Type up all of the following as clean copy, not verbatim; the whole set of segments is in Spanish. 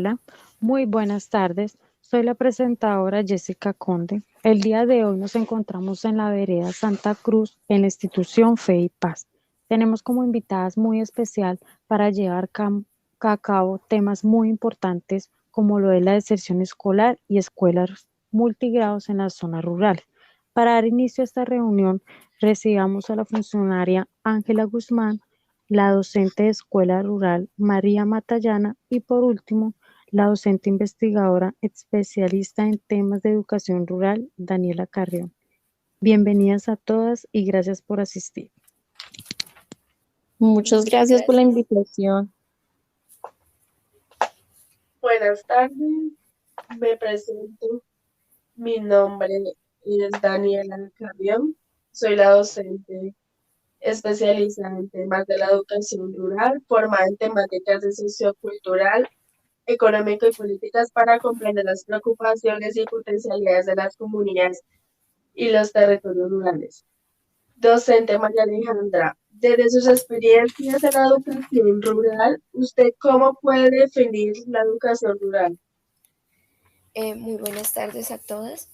Hola, muy buenas tardes. Soy la presentadora Jessica Conde. El día de hoy nos encontramos en la vereda Santa Cruz en la institución Fe y Paz. Tenemos como invitadas muy especial para llevar a cabo temas muy importantes como lo de la deserción escolar y escuelas multigrados en las zonas rurales. Para dar inicio a esta reunión, recibamos a la funcionaria Ángela Guzmán, la docente de Escuela Rural María Matallana y por último, la docente investigadora especialista en temas de educación rural Daniela Carrión. Bienvenidas a todas y gracias por asistir. Muchas gracias por la invitación. Buenas tardes, me presento. Mi nombre es Daniela Carrión. Soy la docente especializada en temas de la educación rural, formada en temáticas de sociocultural, económico y políticas para comprender las preocupaciones y potencialidades de las comunidades y los territorios rurales. Docente María Alejandra, desde sus experiencias en la educación rural, ¿usted cómo puede definir la educación rural? Muy buenas tardes a todas.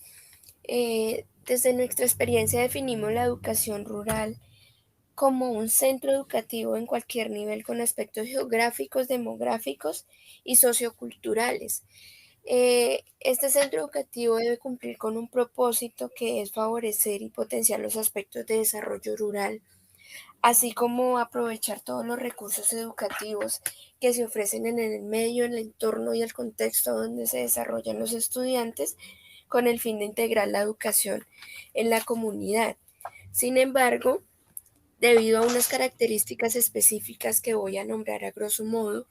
Desde nuestra experiencia definimos la educación rural como un centro educativo en cualquier nivel con aspectos geográficos, demográficos y socioculturales. Este centro educativo debe cumplir con un propósito que es favorecer y potenciar los aspectos de desarrollo rural, así como aprovechar todos los recursos educativos que se ofrecen en el medio, en el entorno y el contexto donde se desarrollan los estudiantes con el fin de integrar la educación en la comunidad. Sin embargo, debido a unas características específicas que voy a nombrar a grosso modo,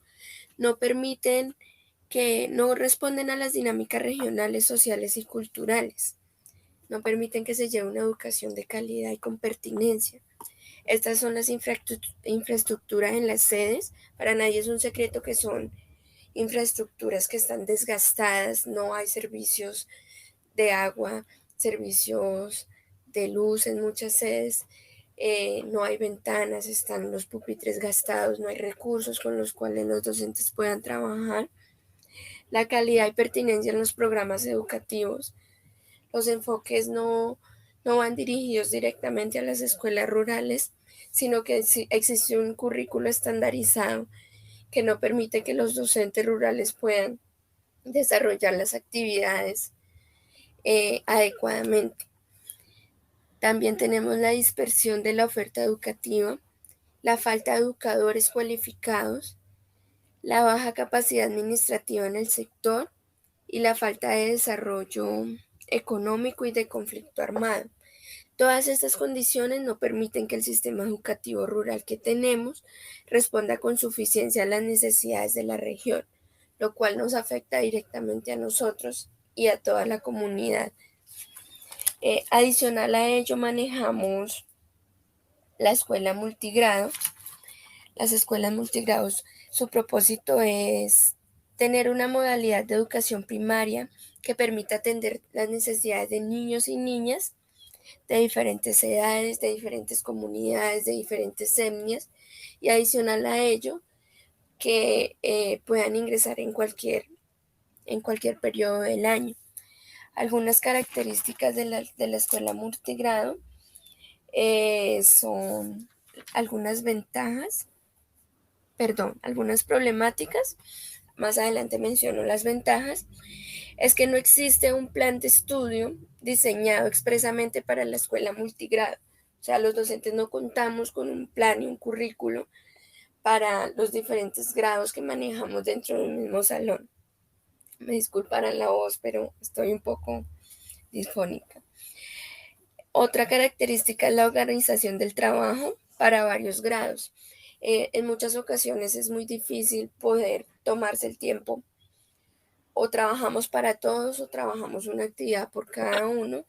no permiten que no responden a las dinámicas regionales, sociales y culturales. No permiten que se lleve una educación de calidad y con pertinencia. Estas son las infraestructuras en las sedes. Para nadie es un secreto que son infraestructuras que están desgastadas, no hay servicios de agua, servicios de luz en muchas sedes, no hay ventanas, están los pupitres gastados, no hay recursos con los cuales los docentes puedan trabajar. La calidad y pertinencia en los programas educativos. Los enfoques no van dirigidos directamente a las escuelas rurales, sino que existe un currículo estandarizado que no permite que los docentes rurales puedan desarrollar las actividades adecuadamente. También tenemos la dispersión de la oferta educativa, la falta de educadores cualificados, la baja capacidad administrativa en el sector y la falta de desarrollo económico y de conflicto armado. Todas estas condiciones no permiten que el sistema educativo rural que tenemos responda con suficiencia a las necesidades de la región, lo cual nos afecta directamente a nosotros y a toda la comunidad. Adicional a ello, manejamos la escuela multigrado. Las escuelas multigrados, su propósito es tener una modalidad de educación primaria que permita atender las necesidades de niños y niñas de diferentes edades, de diferentes comunidades, de diferentes etnias, y adicional a ello, que puedan ingresar en cualquier periodo del año. Algunas características de la escuela multigrado son algunas ventajas, algunas problemáticas. Más adelante menciono las ventajas. Es que no existe un plan de estudio diseñado expresamente para la escuela multigrado. O sea, los docentes no contamos con un plan y un currículo para los diferentes grados que manejamos dentro del mismo salón. Me disculparán la voz, pero estoy un poco disfónica. Otra característica es la organización del trabajo para varios grados. En muchas ocasiones es muy difícil poder tomarse el tiempo. O trabajamos para todos o trabajamos una actividad por cada uno,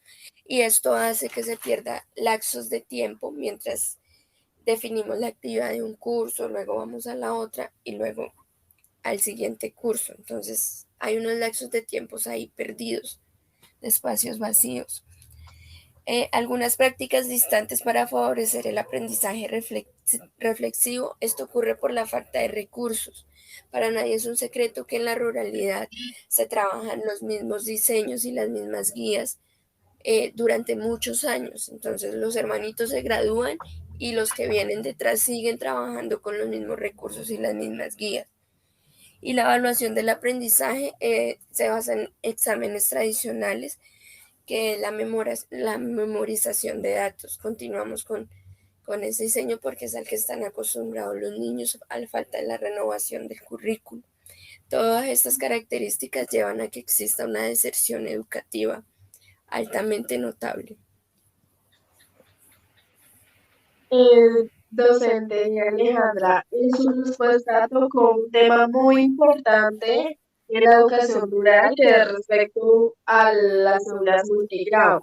y esto hace que se pierda lapsos de tiempo mientras definimos la actividad de un curso, luego vamos a la otra y luego al siguiente curso. Entonces hay unos lapsos de tiempos ahí perdidos, de espacios vacíos. Algunas prácticas distantes para favorecer el aprendizaje reflexivo. Esto ocurre por la falta de recursos. Para nadie es un secreto que en la ruralidad se trabajan los mismos diseños y las mismas guías durante muchos años. Entonces los hermanitos se gradúan y los que vienen detrás siguen trabajando con los mismos recursos y las mismas guías. Y la evaluación del aprendizaje se basa en exámenes tradicionales, que es la memorización de datos. Continuamos con ese diseño porque es al que están acostumbrados los niños al falta de la renovación del currículo. Todas estas características llevan a que exista una deserción educativa altamente notable. Docente Alejandra, en su respuesta tocó un tema muy importante en la educación rural que es respecto a las aulas multigrado.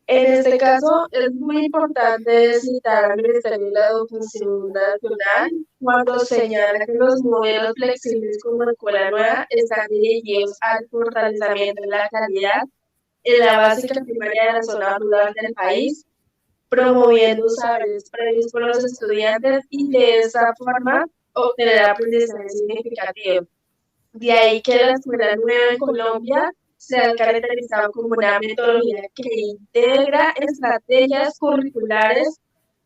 En este caso, es muy importante citar al Ministerio de la Educación Nacional cuando señala que los modelos flexibles como Escuela Nueva están dirigidos al fortalecimiento de la calidad en la básica primaria de la zona rural del país, promoviendo saberes previos por los estudiantes y de esa forma obtener aprendizaje significativo. De ahí que la Escuela Nueva en Colombia se ha caracterizado como una metodología que integra estrategias curriculares,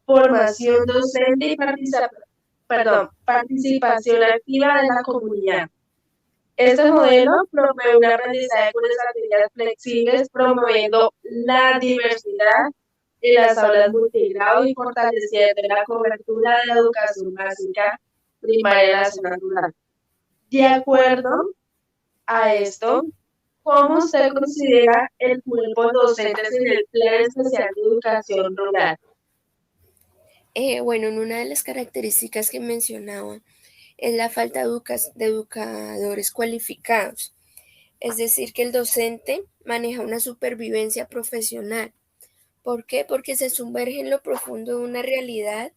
formación docente y participación activa de la comunidad. Este modelo promueve un aprendizaje con estrategias flexibles, promoviendo la diversidad en las aulas multigrado y fortaleciendo la cobertura de la educación básica primaria en la zona rural. De acuerdo a esto, ¿cómo usted considera el cuerpo docente en el Plan Especial de Educación Rural? Bueno, en una de las características que mencionaba es la falta de educadores cualificados. Es decir, que el docente maneja una supervivencia profesional. ¿Por qué? Porque se sumerge en lo profundo de una realidad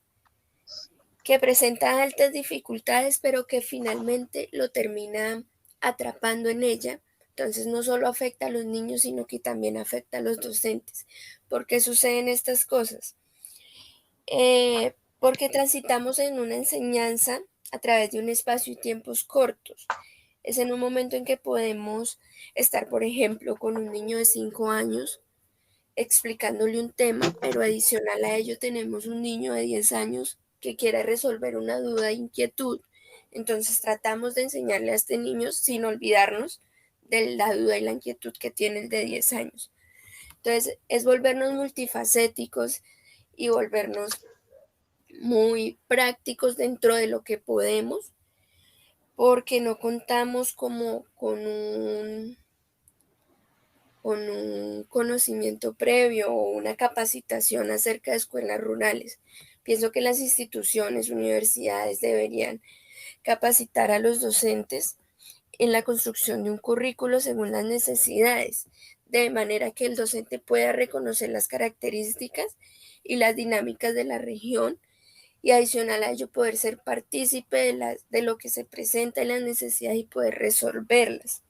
que presenta altas dificultades, pero que finalmente lo termina atrapando en ella. Entonces no solo afecta a los niños, sino que también afecta a los docentes. ¿Por qué suceden estas cosas? Porque transitamos en una enseñanza a través de un espacio y tiempos cortos. Es en un momento en que podemos estar, por ejemplo, con un niño de 5 años explicándole un tema, pero adicional a ello tenemos un niño de 10 años que quiere resolver una duda e inquietud. Entonces tratamos de enseñarle a este niño sin olvidarnos de la duda y la inquietud que tiene el de 10 años. Entonces es volvernos multifacéticos y volvernos muy prácticos dentro de lo que podemos, porque no contamos como con un conocimiento previo o una capacitación acerca de escuelas rurales. Pienso que las instituciones, universidades deberían capacitar a los docentes en la construcción de un currículo según las necesidades, de manera que el docente pueda reconocer las características y las dinámicas de la región y adicional a ello poder ser partícipe de lo que se presenta en las necesidades y poder resolverlas.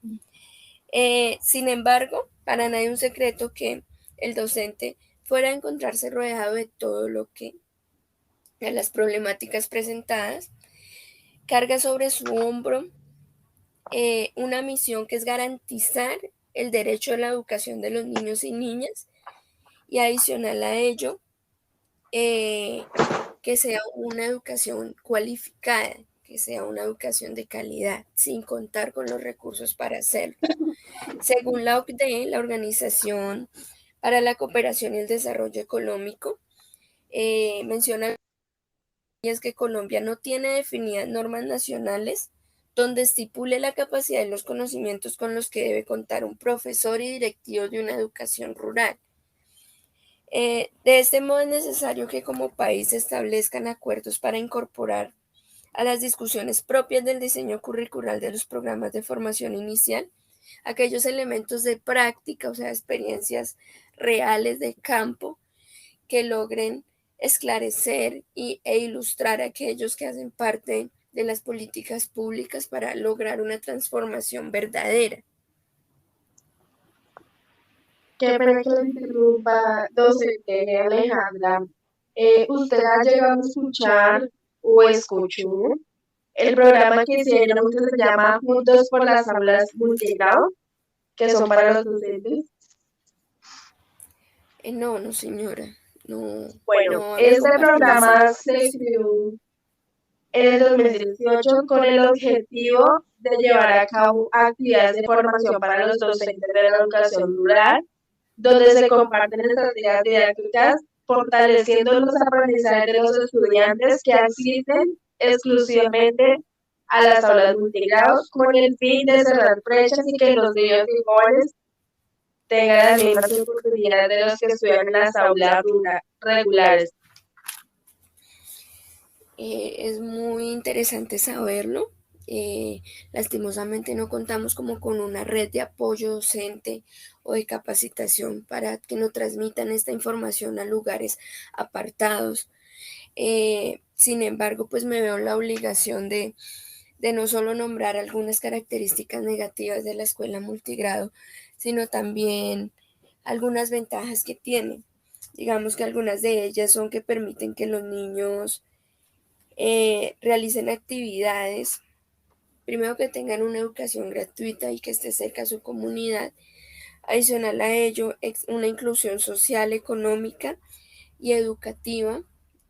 Sin embargo, para nadie es un secreto que el docente, fuera de encontrarse rodeado de todo lo que, de las problemáticas presentadas, carga sobre su hombro una misión que es garantizar el derecho a la educación de los niños y niñas y adicional a ello, que sea una educación cualificada, que sea una educación de calidad, sin contar con los recursos para hacerlo. Según la OCDE, la Organización para la Cooperación y el Desarrollo Económico, menciona que Colombia no tiene definidas normas nacionales donde estipule la capacidad y los conocimientos con los que debe contar un profesor y directivo de una educación rural. De este modo es necesario que como país se establezcan acuerdos para incorporar a las discusiones propias del diseño curricular de los programas de formación inicial aquellos elementos de práctica, o sea, experiencias reales de campo que logren esclarecer e ilustrar a aquellos que hacen parte de las políticas públicas para lograr una transformación verdadera. Qué pena que le interrumpa, docente Alejandra. ¿Usted ha llegado a escuchar o escuchó el programa que hicieron que se llama Juntos por las Aulas Multigrado, que son para los docentes. No, no señora, no. Bueno, No este compartimos. programa se creó en el 2018 con el objetivo de llevar a cabo actividades de formación para los docentes de la educación rural, donde se comparten estrategias didácticas, fortaleciendo los aprendizajes de los estudiantes que asisten exclusivamente a las aulas multigrados con el fin de cerrar brechas y que los niños y jóvenes tengan las mismas oportunidades de los que estudian en las aulas regulares. Es muy interesante saberlo. Lastimosamente no contamos como con una red de apoyo docente o de capacitación para que nos transmitan esta información a lugares apartados. Sin embargo, pues me veo la obligación de no solo nombrar algunas características negativas de la escuela multigrado, sino también algunas ventajas que tiene. Digamos que algunas de ellas son que permiten que los niños realicen actividades, primero que tengan una educación gratuita y que esté cerca a su comunidad. Adicional a ello, una inclusión social, económica y educativa.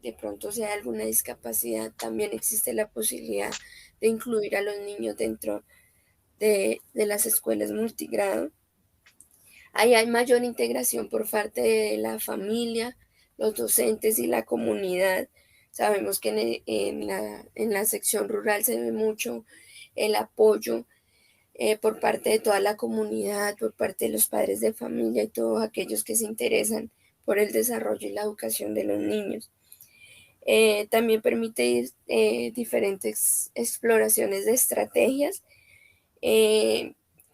De pronto, si hay alguna discapacidad, también existe la posibilidad de incluir a los niños dentro de las escuelas multigrado. Ahí hay mayor integración por parte de la familia, los docentes y la comunidad. Sabemos que en la sección rural se ve mucho el apoyo por parte de toda la comunidad, por parte de los padres de familia y todos aquellos que se interesan por el desarrollo y la educación de los niños. También permite diferentes exploraciones de estrategias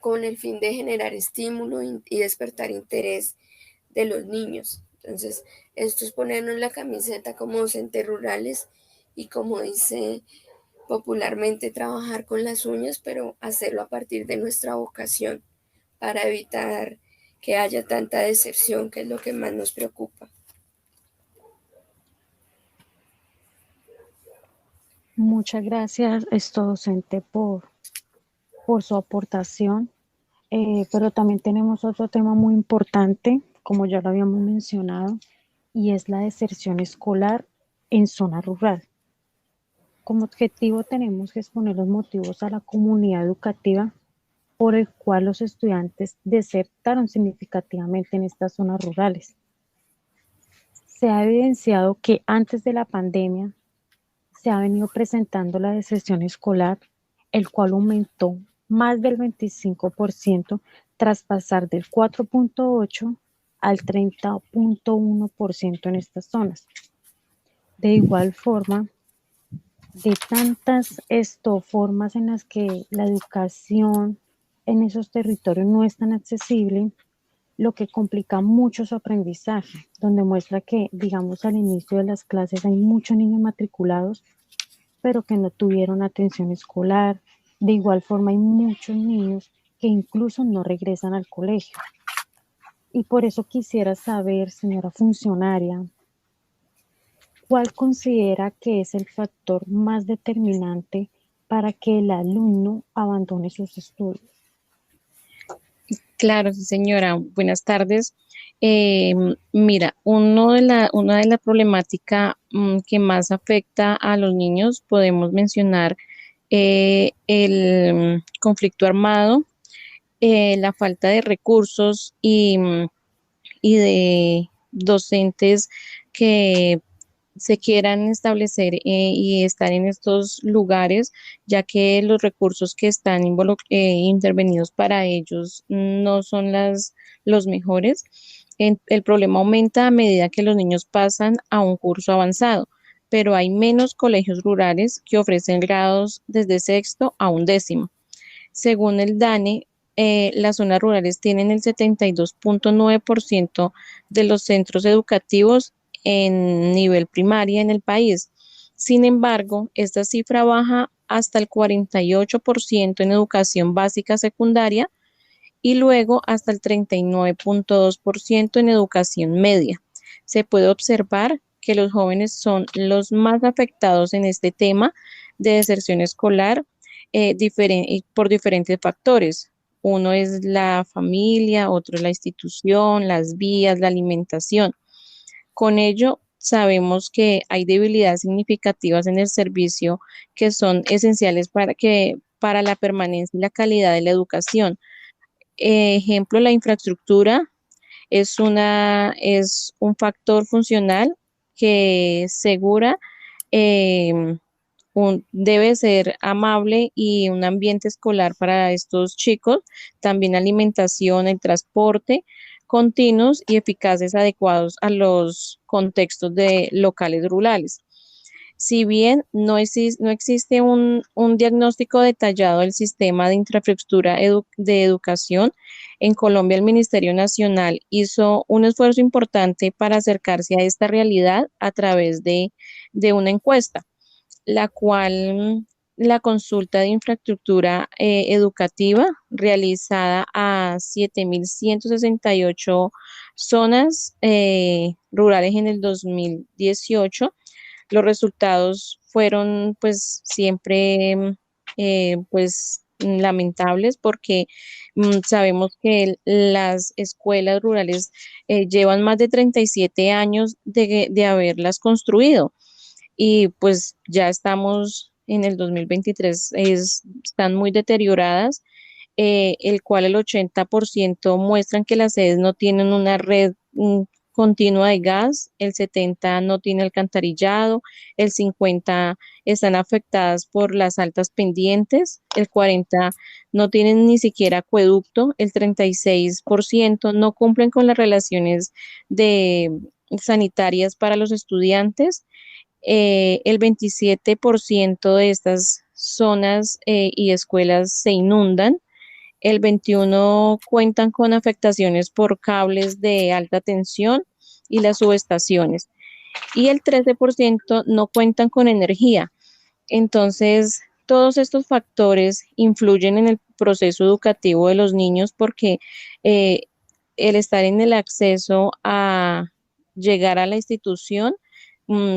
con el fin de generar estímulo y despertar interés de los niños. Entonces, esto es ponernos la camiseta como docentes rurales y, como dice popularmente, trabajar con las uñas, pero hacerlo a partir de nuestra vocación para evitar que haya tanta decepción, que es lo que más nos preocupa. Muchas gracias, docente, por su aportación. Pero también tenemos otro tema muy importante, como ya lo habíamos mencionado, y es la deserción escolar en zona rural. Como objetivo tenemos que exponer los motivos a la comunidad educativa por el cual los estudiantes desertaron significativamente en estas zonas rurales. Se ha evidenciado que antes de la pandemia se ha venido presentando la deserción escolar, el cual aumentó más del 25% tras pasar del 4.8 al 30.1% en estas zonas. De igual forma, de tantas formas en las que la educación en esos territorios no es tan accesible, lo que complica mucho su aprendizaje, donde muestra que, digamos, al inicio de las clases hay muchos niños matriculados, pero que no tuvieron atención escolar. De igual forma hay muchos niños que incluso no regresan al colegio. Y por eso quisiera saber, señora funcionaria, ¿cuál considera que es el factor más determinante para que el alumno abandone sus estudios? Claro, sí, señora. Buenas tardes. Mira, una de la problemática que más afecta a los niños, podemos mencionar el conflicto armado, la falta de recursos y de docentes que se quieran establecer y estar en estos lugares, ya que los recursos que están intervenidos para ellos no son los mejores. El problema aumenta a medida que los niños pasan a un curso avanzado, pero hay menos colegios rurales que ofrecen grados desde sexto a un décimo. Según el DANE, las zonas rurales tienen el 72.9% de los centros educativos en nivel primaria en el país. Sin embargo, esta cifra baja hasta el 48% en educación básica secundaria y luego hasta el 39.2% en educación media. Se puede observar que los jóvenes son los más afectados en este tema de deserción escolar y por diferentes factores. Uno es la familia, otro es la institución, las vías, la alimentación. Con ello, sabemos que hay debilidades significativas en el servicio que son esenciales para la permanencia y la calidad de la educación. Ejemplo, la infraestructura es un factor funcional que segura eh, debe ser amable y un ambiente escolar para estos chicos, también alimentación, el transporte continuos y eficaces adecuados a los contextos de locales rurales. Si bien no existe un diagnóstico detallado del sistema de infraestructura de educación, en Colombia el Ministerio Nacional hizo un esfuerzo importante para acercarse a esta realidad a través de una encuesta, la cual la consulta de infraestructura educativa realizada a 7.168 zonas rurales en el 2018. Los resultados fueron pues siempre pues lamentables porque sabemos que las escuelas rurales llevan más de 37 años de haberlas construido y pues ya estamos en el 2023, están muy deterioradas, el cual el 80% muestran que las sedes no tienen una red continua de gas, el 70% no tiene alcantarillado, el 50% están afectadas por las altas pendientes, el 40% no tienen ni siquiera acueducto, el 36% no cumplen con las relaciones de sanitarias para los estudiantes, el 27% de estas zonas y escuelas se inundan, el 21% cuentan con afectaciones por cables de alta tensión y las subestaciones, y el 13% no cuentan con energía. Entonces, todos estos factores influyen en el proceso educativo de los niños porque eh, el estar en el acceso a llegar a la institución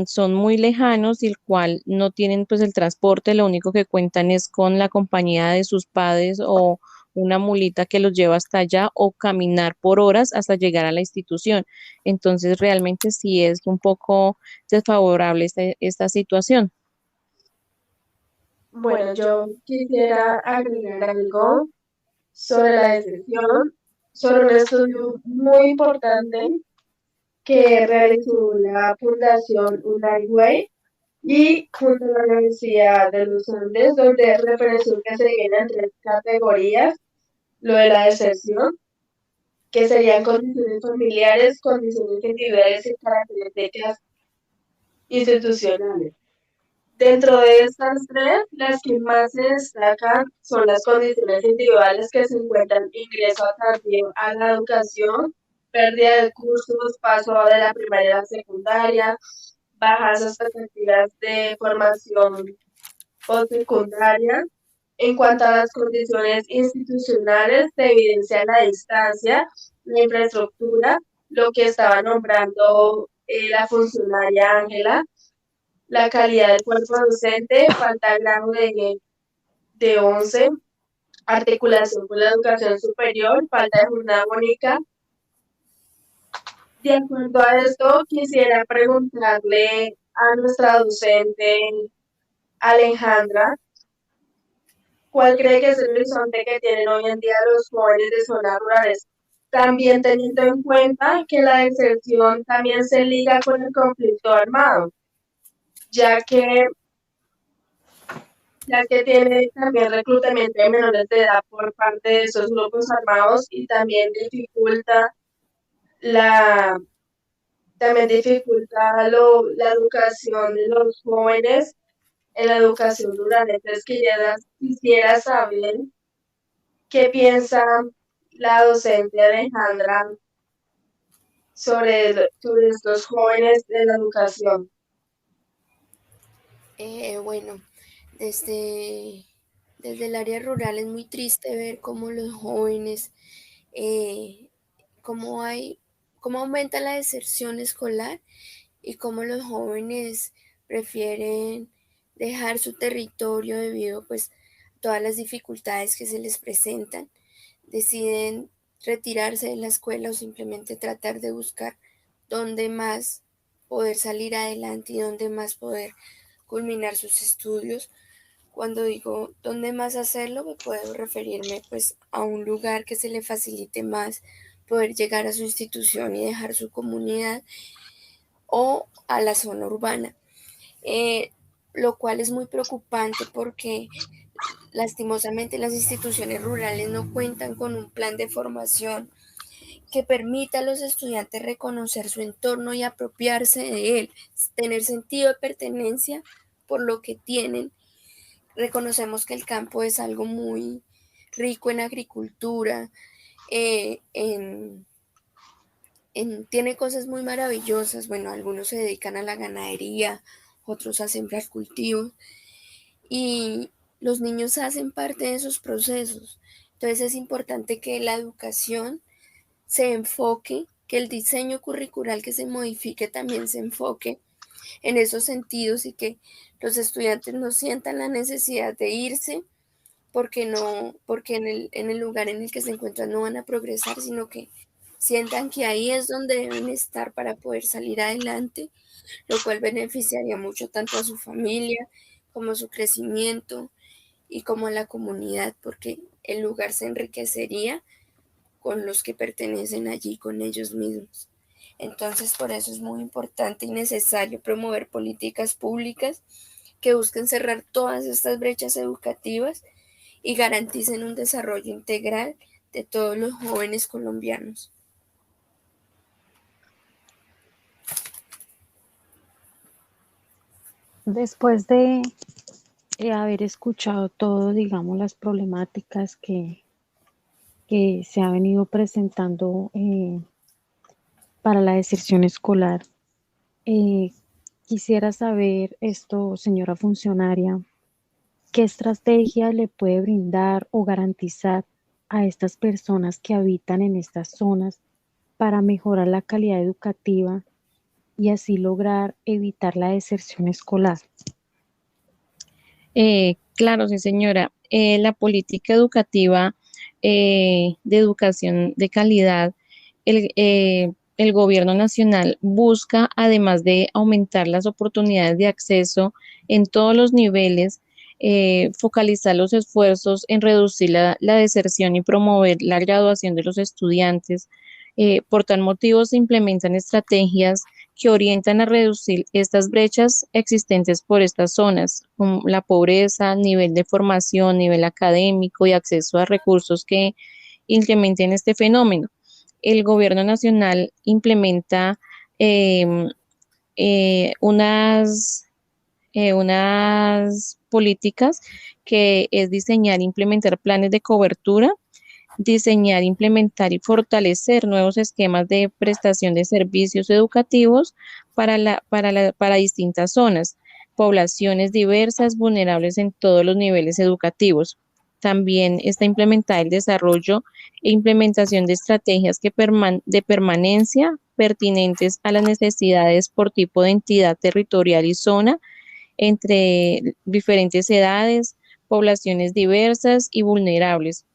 son muy lejanos y el cual no tienen pues el transporte, lo único que cuentan es con la compañía de sus padres o una mulita que los lleva hasta allá o caminar por horas hasta llegar a la institución. Entonces realmente sí es un poco desfavorable esta situación. Bueno, yo quisiera agregar algo sobre la deserción, sobre un estudio muy importante que realizó la Fundación Unaiway y junto a la Universidad de los Andes, donde referenció que se dividen en tres categorías: lo de la deserción, que serían condiciones familiares, condiciones individuales y características institucionales. Dentro de estas tres, las que más se destacan son las condiciones individuales, que se encuentran ingreso tardío a la educación, pérdida de cursos, paso de la primaria a la secundaria, bajas expectativas de formación postsecundaria. En cuanto a las condiciones institucionales, se evidencia la distancia, la infraestructura, lo que estaba nombrando la funcionaria Ángela, la calidad del cuerpo docente, falta de grado de 11, articulación con la educación superior, falta de jornada única. De acuerdo a esto, quisiera preguntarle a nuestra docente Alejandra, ¿cuál cree que es el horizonte que tienen hoy en día los jóvenes de zonas rurales? También teniendo en cuenta que la deserción también se liga con el conflicto armado, ya que tiene también reclutamiento de menores de edad por parte de esos grupos armados y también la, dificulta la educación de los jóvenes en la educación rural. Entonces quisiera saber qué piensa la docente Alejandra sobre estos jóvenes de la educación. Bueno, desde el área rural es muy triste ver cómo los jóvenes, eh, cómo cómo aumenta la deserción escolar y cómo los jóvenes prefieren dejar su territorio debido pues a todas las dificultades que se les presentan, deciden retirarse de la escuela o simplemente tratar de buscar dónde más poder salir adelante y dónde más poder culminar sus estudios. Cuando digo dónde más hacerlo, me puedo referirme pues a un lugar que se le facilite más poder llegar a su institución y dejar su comunidad o a la zona urbana, lo cual es muy preocupante porque lastimosamente las instituciones rurales no cuentan con un plan de formación que permita a los estudiantes reconocer su entorno y apropiarse de él, tener sentido de pertenencia por lo que tienen. Reconocemos que el campo es algo muy rico en agricultura, eh, en, tiene cosas muy maravillosas. Bueno, algunos se dedican a la ganadería, otros a sembrar cultivos y los niños hacen parte de esos procesos. Entonces es importante que la educación se enfoque, que el diseño curricular que se modifique también se enfoque en esos sentidos y que los estudiantes no sientan la necesidad de irse porque no, porque en el lugar en el que se encuentran no van a progresar, sino que sientan que ahí es donde deben estar para poder salir adelante, lo cual beneficiaría mucho tanto a su familia como a su crecimiento y como a la comunidad, porque el lugar se enriquecería con los que pertenecen allí, con ellos mismos. Entonces, por eso es muy importante y necesario promover políticas públicas que busquen cerrar todas estas brechas educativas y garanticen un desarrollo integral de todos los jóvenes colombianos. Después de haber escuchado todo, digamos, las problemáticas que se ha venido presentando para la deserción escolar, eh, quisiera saber esto, señora funcionaria, ¿qué estrategia le puede brindar o garantizar a estas personas que habitan en estas zonas para mejorar la calidad educativa y así lograr evitar la deserción escolar? Claro, sí, señora. La política educativa de educación de calidad, el gobierno nacional busca, además de aumentar las oportunidades de acceso en todos los niveles, focalizar los esfuerzos en reducir la deserción y promover la graduación de los estudiantes. Por tal motivo, se implementan estrategias que orientan a reducir estas brechas existentes por estas zonas, como la pobreza, nivel de formación, nivel académico y acceso a recursos que incrementen este fenómeno. El gobierno nacional implementa eh, unas políticas que es diseñar e implementar planes de cobertura, diseñar, implementar y fortalecer nuevos esquemas de prestación de servicios educativos para distintas zonas, poblaciones diversas, vulnerables en todos los niveles educativos. También está implementada el desarrollo e implementación de estrategias de permanencia pertinentes a las necesidades por tipo de entidad territorial y zona entre diferentes edades, poblaciones diversas y vulnerables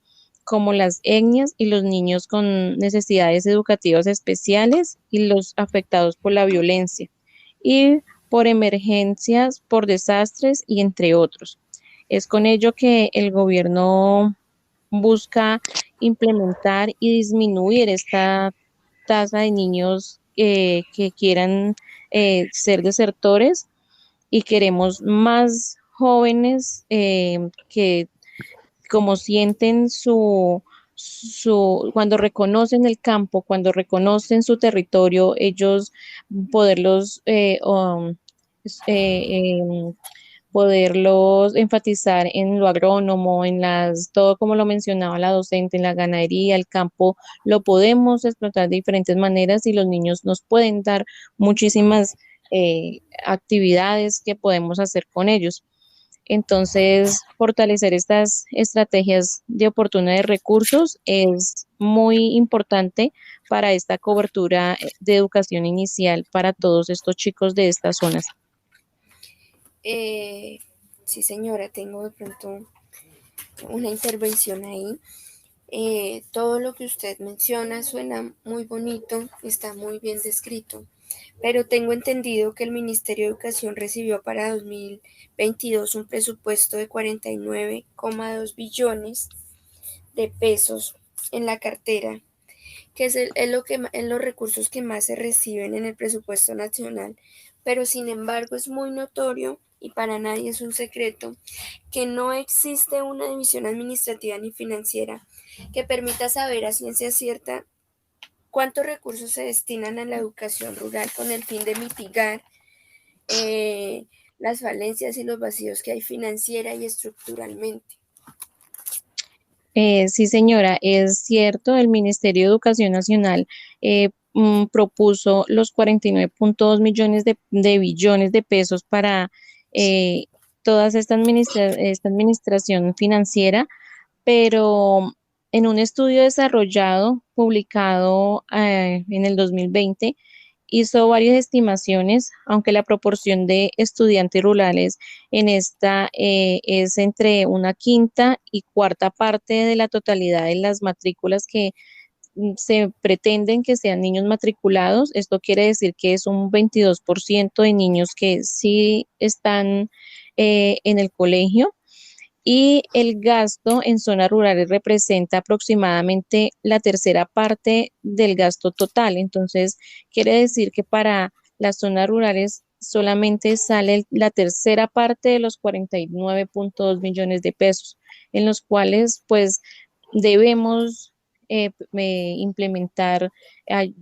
como las etnias y los niños con necesidades educativas especiales y los afectados por la violencia y por emergencias, por desastres y entre otros. Es con ello que el gobierno busca implementar y disminuir esta tasa de niños que quieran ser desertores y queremos más jóvenes que como sienten cuando reconocen el campo, cuando reconocen su territorio, ellos poderlos, em, poderlos enfatizar en lo agrónomo, todo como lo mencionaba la docente, en la ganadería, el campo, lo podemos explotar de diferentes maneras y los niños nos pueden dar muchísimas actividades que podemos hacer con ellos. Entonces, fortalecer estas estrategias de oportunidad de recursos es muy importante para esta cobertura de educación inicial para todos estos chicos de estas zonas. Sí, señora, tengo de pronto una intervención ahí. Todo lo que usted menciona suena muy bonito, está muy bien descrito, pero tengo entendido que el Ministerio de Educación recibió para 2022 un presupuesto de 49,2 billones de pesos en la cartera, que es los recursos que más se reciben en el presupuesto nacional, pero sin embargo es muy notorio y para nadie es un secreto que no existe una división administrativa ni financiera que permita saber a ciencia cierta cuántos recursos se destinan a la educación rural con el fin de mitigar eh, las falencias y los vacíos que hay financiera y estructuralmente. Sí, señora, es cierto, el Ministerio de Educación Nacional propuso los 49,2 millones de billones de pesos para eh, toda esta administración financiera, pero en un estudio desarrollado, publicado en el 2020, hizo varias estimaciones, aunque la proporción de estudiantes rurales en esta es entre una quinta y cuarta parte de la totalidad de las matrículas que se pretenden que sean niños matriculados. Esto quiere decir que es un 22% de niños que sí están en el colegio y el gasto en zonas rurales representa aproximadamente la tercera parte del gasto total. Entonces, quiere decir que para las zonas rurales solamente sale la tercera parte de los 49,2 millones de pesos, en los cuales pues debemos implementar,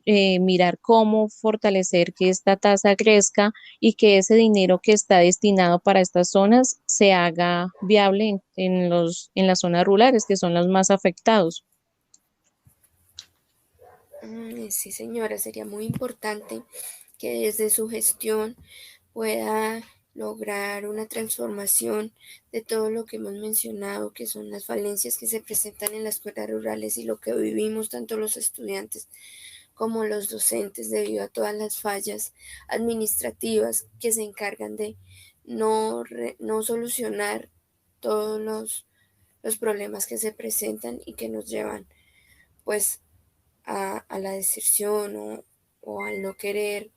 mirar cómo fortalecer que esta tasa crezca y que ese dinero que está destinado para estas zonas se haga viable en las zonas rurales, que son los más afectados. Sí, señora, sería muy importante que desde su gestión pueda lograr una transformación de todo lo que hemos mencionado, que son las falencias que se presentan en las escuelas rurales y lo que vivimos tanto los estudiantes como los docentes debido a todas las fallas administrativas que se encargan de no solucionar todos los problemas que se presentan y que nos llevan pues a la deserción o al no querer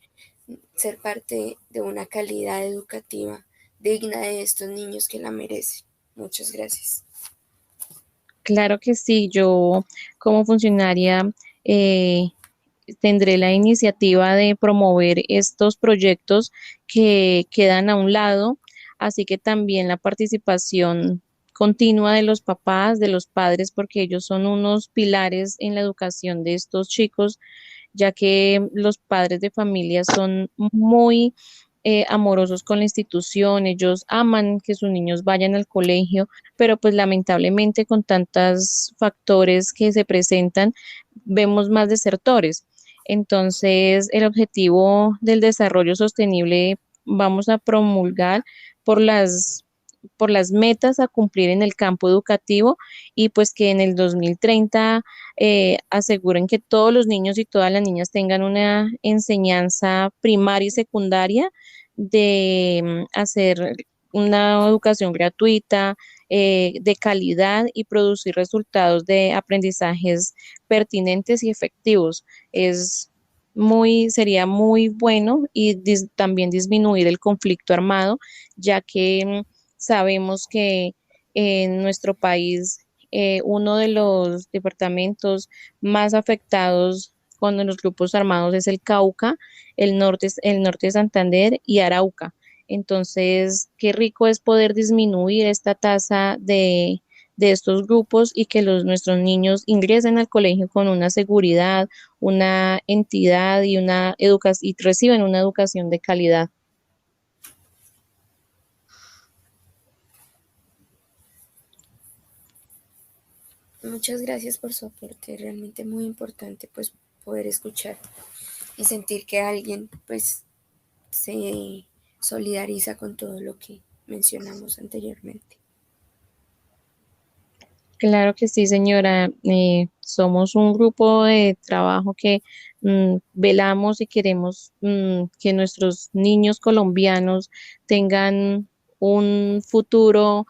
ser parte de una calidad educativa digna de estos niños que la merecen. Muchas gracias. Claro que sí, yo como funcionaria tendré la iniciativa de promover estos proyectos que quedan a un lado, así que también la participación continua de los papás, de los padres, porque ellos son unos pilares en la educación de estos chicos, ya que los padres de familia son muy amorosos con la institución, ellos aman que sus niños vayan al colegio, pero pues lamentablemente con tantos factores que se presentan, vemos más desertores. Entonces, el objetivo del desarrollo sostenible vamos a promulgar por las metas a cumplir en el campo educativo y pues que en el 2030 aseguren que todos los niños y todas las niñas tengan una enseñanza primaria y secundaria de hacer una educación gratuita, de calidad y producir resultados de aprendizajes pertinentes y efectivos. Sería muy bueno y también disminuir el conflicto armado, ya que sabemos que en nuestro país uno de los departamentos más afectados con los grupos armados es el Cauca, el norte de Santander y Arauca. Entonces, qué rico es poder disminuir esta tasa de estos grupos y que nuestros niños ingresen al colegio con una seguridad, una entidad y una educación y reciben una educación de calidad. Muchas gracias por su aporte, realmente muy importante pues poder escuchar y sentir que alguien pues se solidariza con todo lo que mencionamos anteriormente. Claro que sí, señora. Somos un grupo de trabajo que velamos y queremos que nuestros niños colombianos tengan un futuro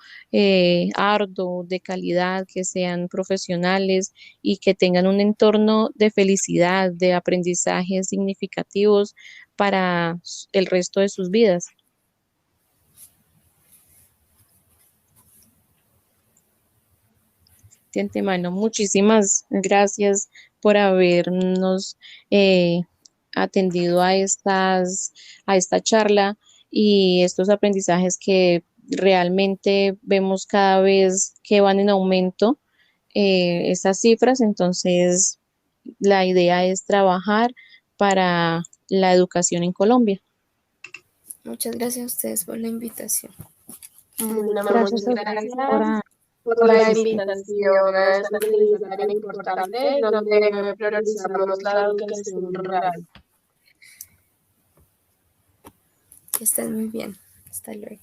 arduo, de calidad, que sean profesionales y que tengan un entorno de felicidad, de aprendizajes significativos para el resto de sus vidas. De antemano, muchísimas gracias por habernos atendido a esta charla y estos aprendizajes que realmente vemos cada vez que van en aumento estas cifras. Entonces, la idea es trabajar para la educación en Colombia. Muchas gracias a ustedes por la invitación. Bueno, Gracias muchas a ustedes gracias por por la asistir. invitación a esta actividad tan importante donde priorizamos la educación rural. Que estén muy bien. Hasta luego.